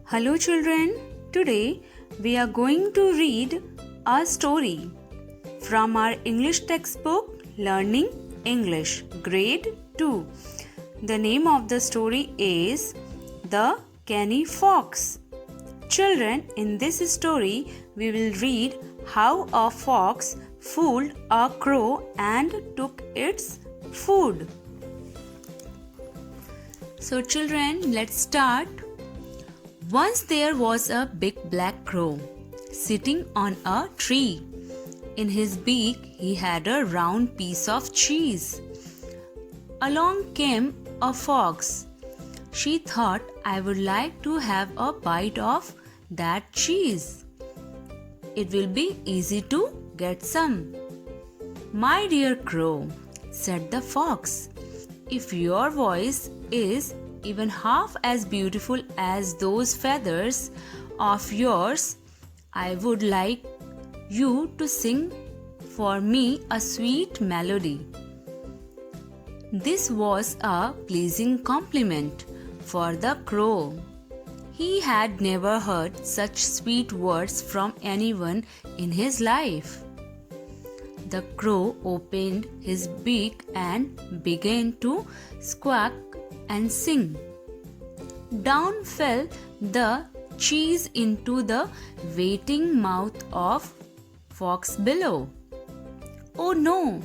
Hello children, today we are going to read a story from our English textbook Learning English Grade 2. The name of the story is The Canny Fox. Children, in this story we will read how a fox fooled a crow and took its food. So children, let's start. Once there was a big black crow sitting on a tree. In his beak he had a round piece of cheese. Along came a fox. She thought, I would like to have a bite of that cheese. It will be easy to get some. My dear crow, said the fox, if your voice is even half as beautiful as those feathers of yours, I would like you to sing for me a sweet melody. This was a pleasing compliment for the crow. He had never heard such sweet words from anyone in his life. The crow opened his beak and began to squawk and sing. Down fell the cheese into the waiting mouth of fox below. Oh no,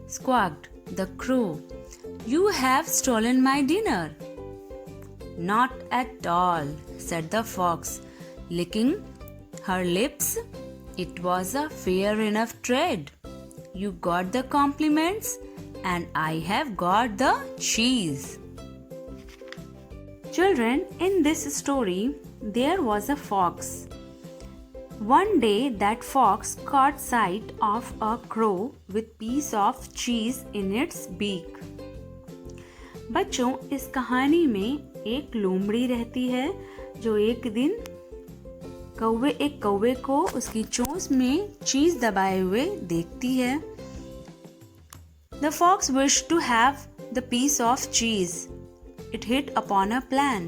squawked the crow, you have stolen my dinner. Not at all, said the fox, licking her lips. It was a fair enough trade. You got the compliments and I have got the cheese. Children, in this story, there was a fox. One day that fox caught sight of a crow with piece of cheese in its beak. बच्चों, इस कहानी में एक लोमड़ी रहती है जो एक दिन एक कौवे को उसकी चोंच में चीज दबाए हुए देखती है. The fox wished to have the piece of cheese. It hit upon a plan.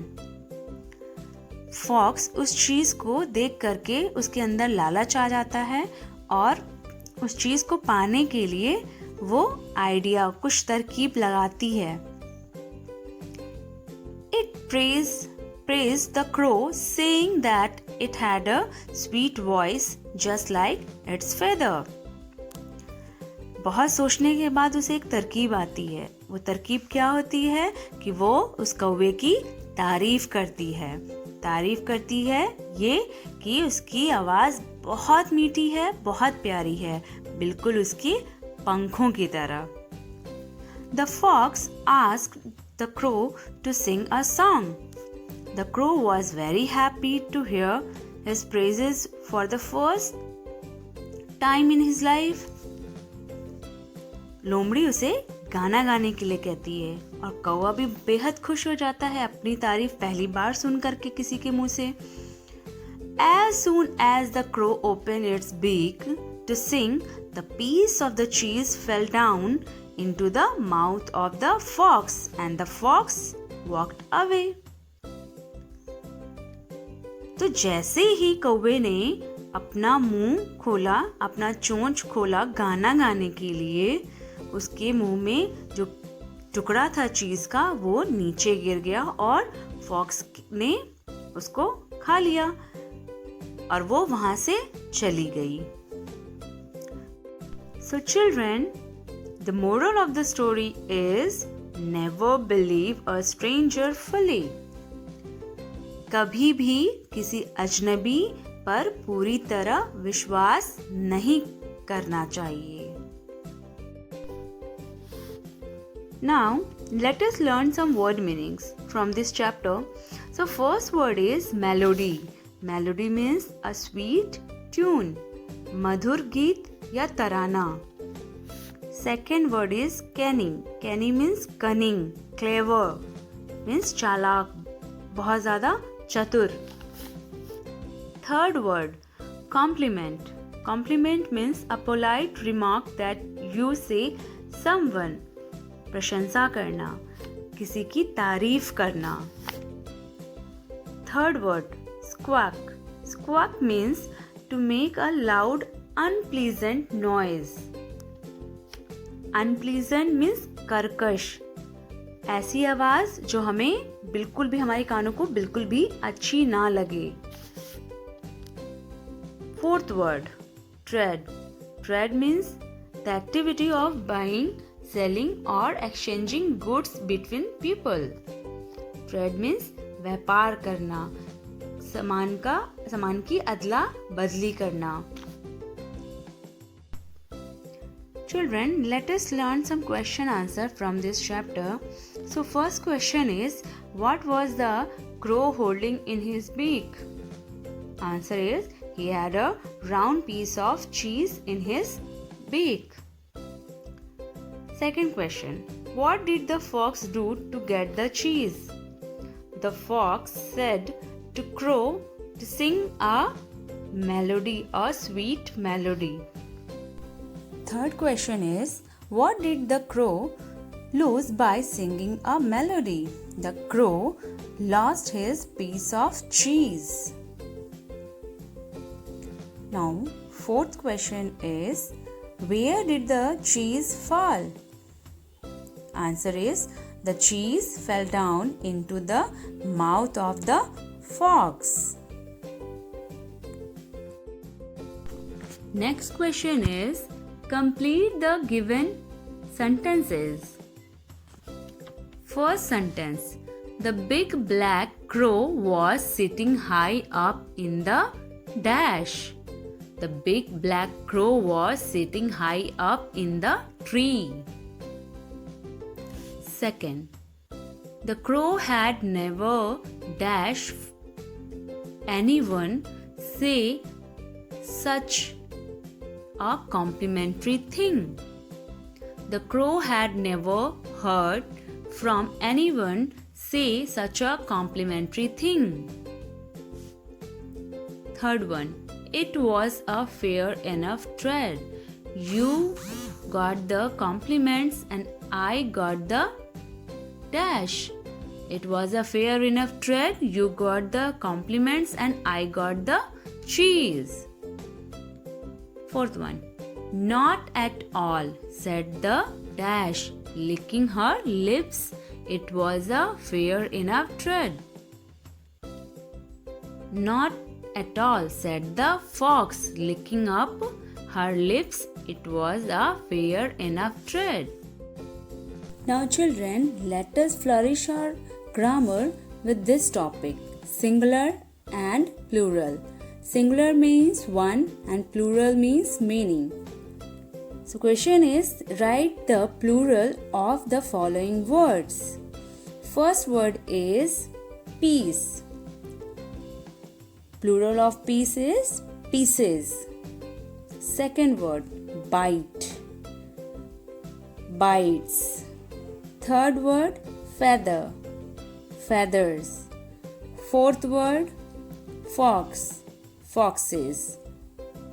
Fox उस चीज को देख करके उसके अंदर लालच आ जाता है और उस चीज को पाने के लिए वो आइडिया कुछ तरकीब लगाती है. It praised the crow, saying that it had a sweet voice just like its feather. बहुत सोचने के बाद उसे एक तरकीब आती है. वो तरकीब क्या होती है कि वो उस कौवे की तारीफ करती है. तारीफ करती है ये कि उसकी आवाज़ बहुत मीठी है, बहुत प्यारी है, बिल्कुल उसके पंखों की तरह. The fox asked the crow to sing a song. The crow was very happy to hear his praises for the first time in his life. लोमड़ी उसे गाना गाने के लिए कहती है और कौवा भी बेहद खुश हो जाता है अपनी तारीफ पहली बार सुन करके किसी के मुंह से. As soon as the crow opened its beak to sing, the piece of the cheese fell down into the mouth of the fox and the fox walked away. तो जैसे ही कौवे ने अपना मुंह खोला, अपना चोंच खोला गाना गाने के लिए, उसके मुंह में जो टुकड़ा था चीज का वो नीचे गिर गया और फॉक्स ने उसको खा लिया और वो वहां से चली गई. So children, the moral of the story is never believe a stranger fully. कभी भी किसी अजनबी पर पूरी तरह विश्वास नहीं करना चाहिए. Now, let us learn some word meanings from this chapter. So, first word is melody. Melody means a sweet tune. मधुर गीत या तराना. Second word is canny. Canny means cunning, clever. Means चालाक, बहुत ज़्यादा चतुर. Third word, compliment. Compliment means a polite remark that you say someone. प्रशंसा करना, किसी की तारीफ करना. Third word squawk. Squawk means to make a loud, unpleasant noise. Unpleasant means कर्कश. ऐसी आवाज जो हमें बिल्कुल भी, हमारे कानों को बिल्कुल भी अच्छी ना लगे. Fourth word, trade. Trade means the activity of buying, selling or exchanging goods between people. Trade means व्यापार करना, सामान की अदला बदली करना. Children, let us learn some question answer from this chapter. So first question is, what was the crow holding in his beak? Answer is, he had a round piece of cheese in his beak. Second question, what did the fox do to get the cheese? The fox said to crow to sing a melody, a sweet melody. Third question is, what did the crow lose by singing a melody? The crow lost his piece of cheese. Now, fourth question is, where did the cheese fall? Answer is, the cheese fell down into the mouth of the fox. Next question is, complete the given sentences. First sentence, the big black crow was sitting high up in the dash. The big black crow was sitting high up in the tree. Second, the crow had never dash anyone say such a complimentary thing. The crow had never heard from anyone say such a complimentary thing. Third one, it was a fair enough trade. You got the compliments and I got the dash. It was a fair enough trade. You got the compliments and I got the cheese. Fourth one, not at all, said the dash, licking her lips. It was a fair enough trade. Not at all, said the fox, licking up her lips. It was a fair enough trade. Now children, let us flourish our grammar with this topic, singular and plural. Singular means one and plural means many. So question is, write the plural of the following words. First word is piece. Plural of piece is pieces. Second word, bite. Bites. Third word, feather. Feathers. Fourth word, fox. Foxes.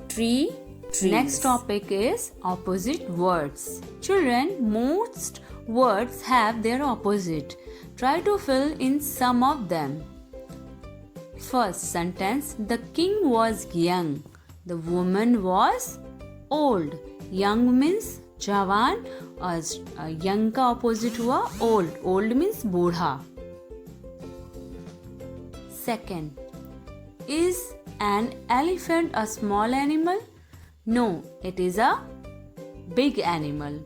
Tree. Trees. Next topic is opposite words. Children, most words have their opposite. Try to fill in some of them. First sentence, the king was young. The woman was old. Young means जवान और young का opposite हुआ old. Old means बूढ़ा. Second, is an elephant a small animal? No, it is a big animal.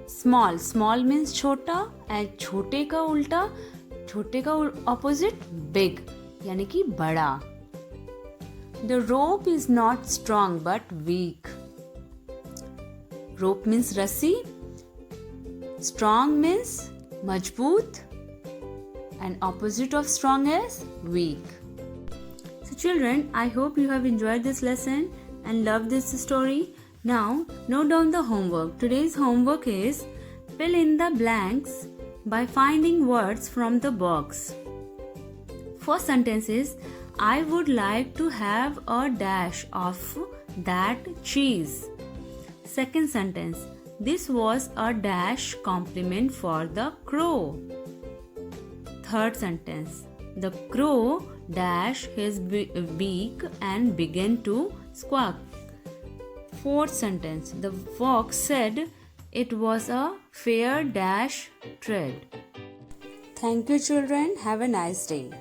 Small. Small means छोटा and छोटे का उल्टा, छोटे का opposite big यानी कि बड़ा. The rope is not strong but weak. Rope means रस्सी. Strong means मजबूत and opposite of strong is weak. So children, I hope you have enjoyed this lesson and loved this story. Now note down the homework. Today's homework is fill in the blanks by finding words from the box. First sentence is, I would like to have a dash of that cheese. Second sentence, this was a dash compliment for the crow. Third sentence, The crow dashed his beak and began to squawk. Fourth sentence. The fox said it was a fair dash tread. Thank you, children. Have a nice day.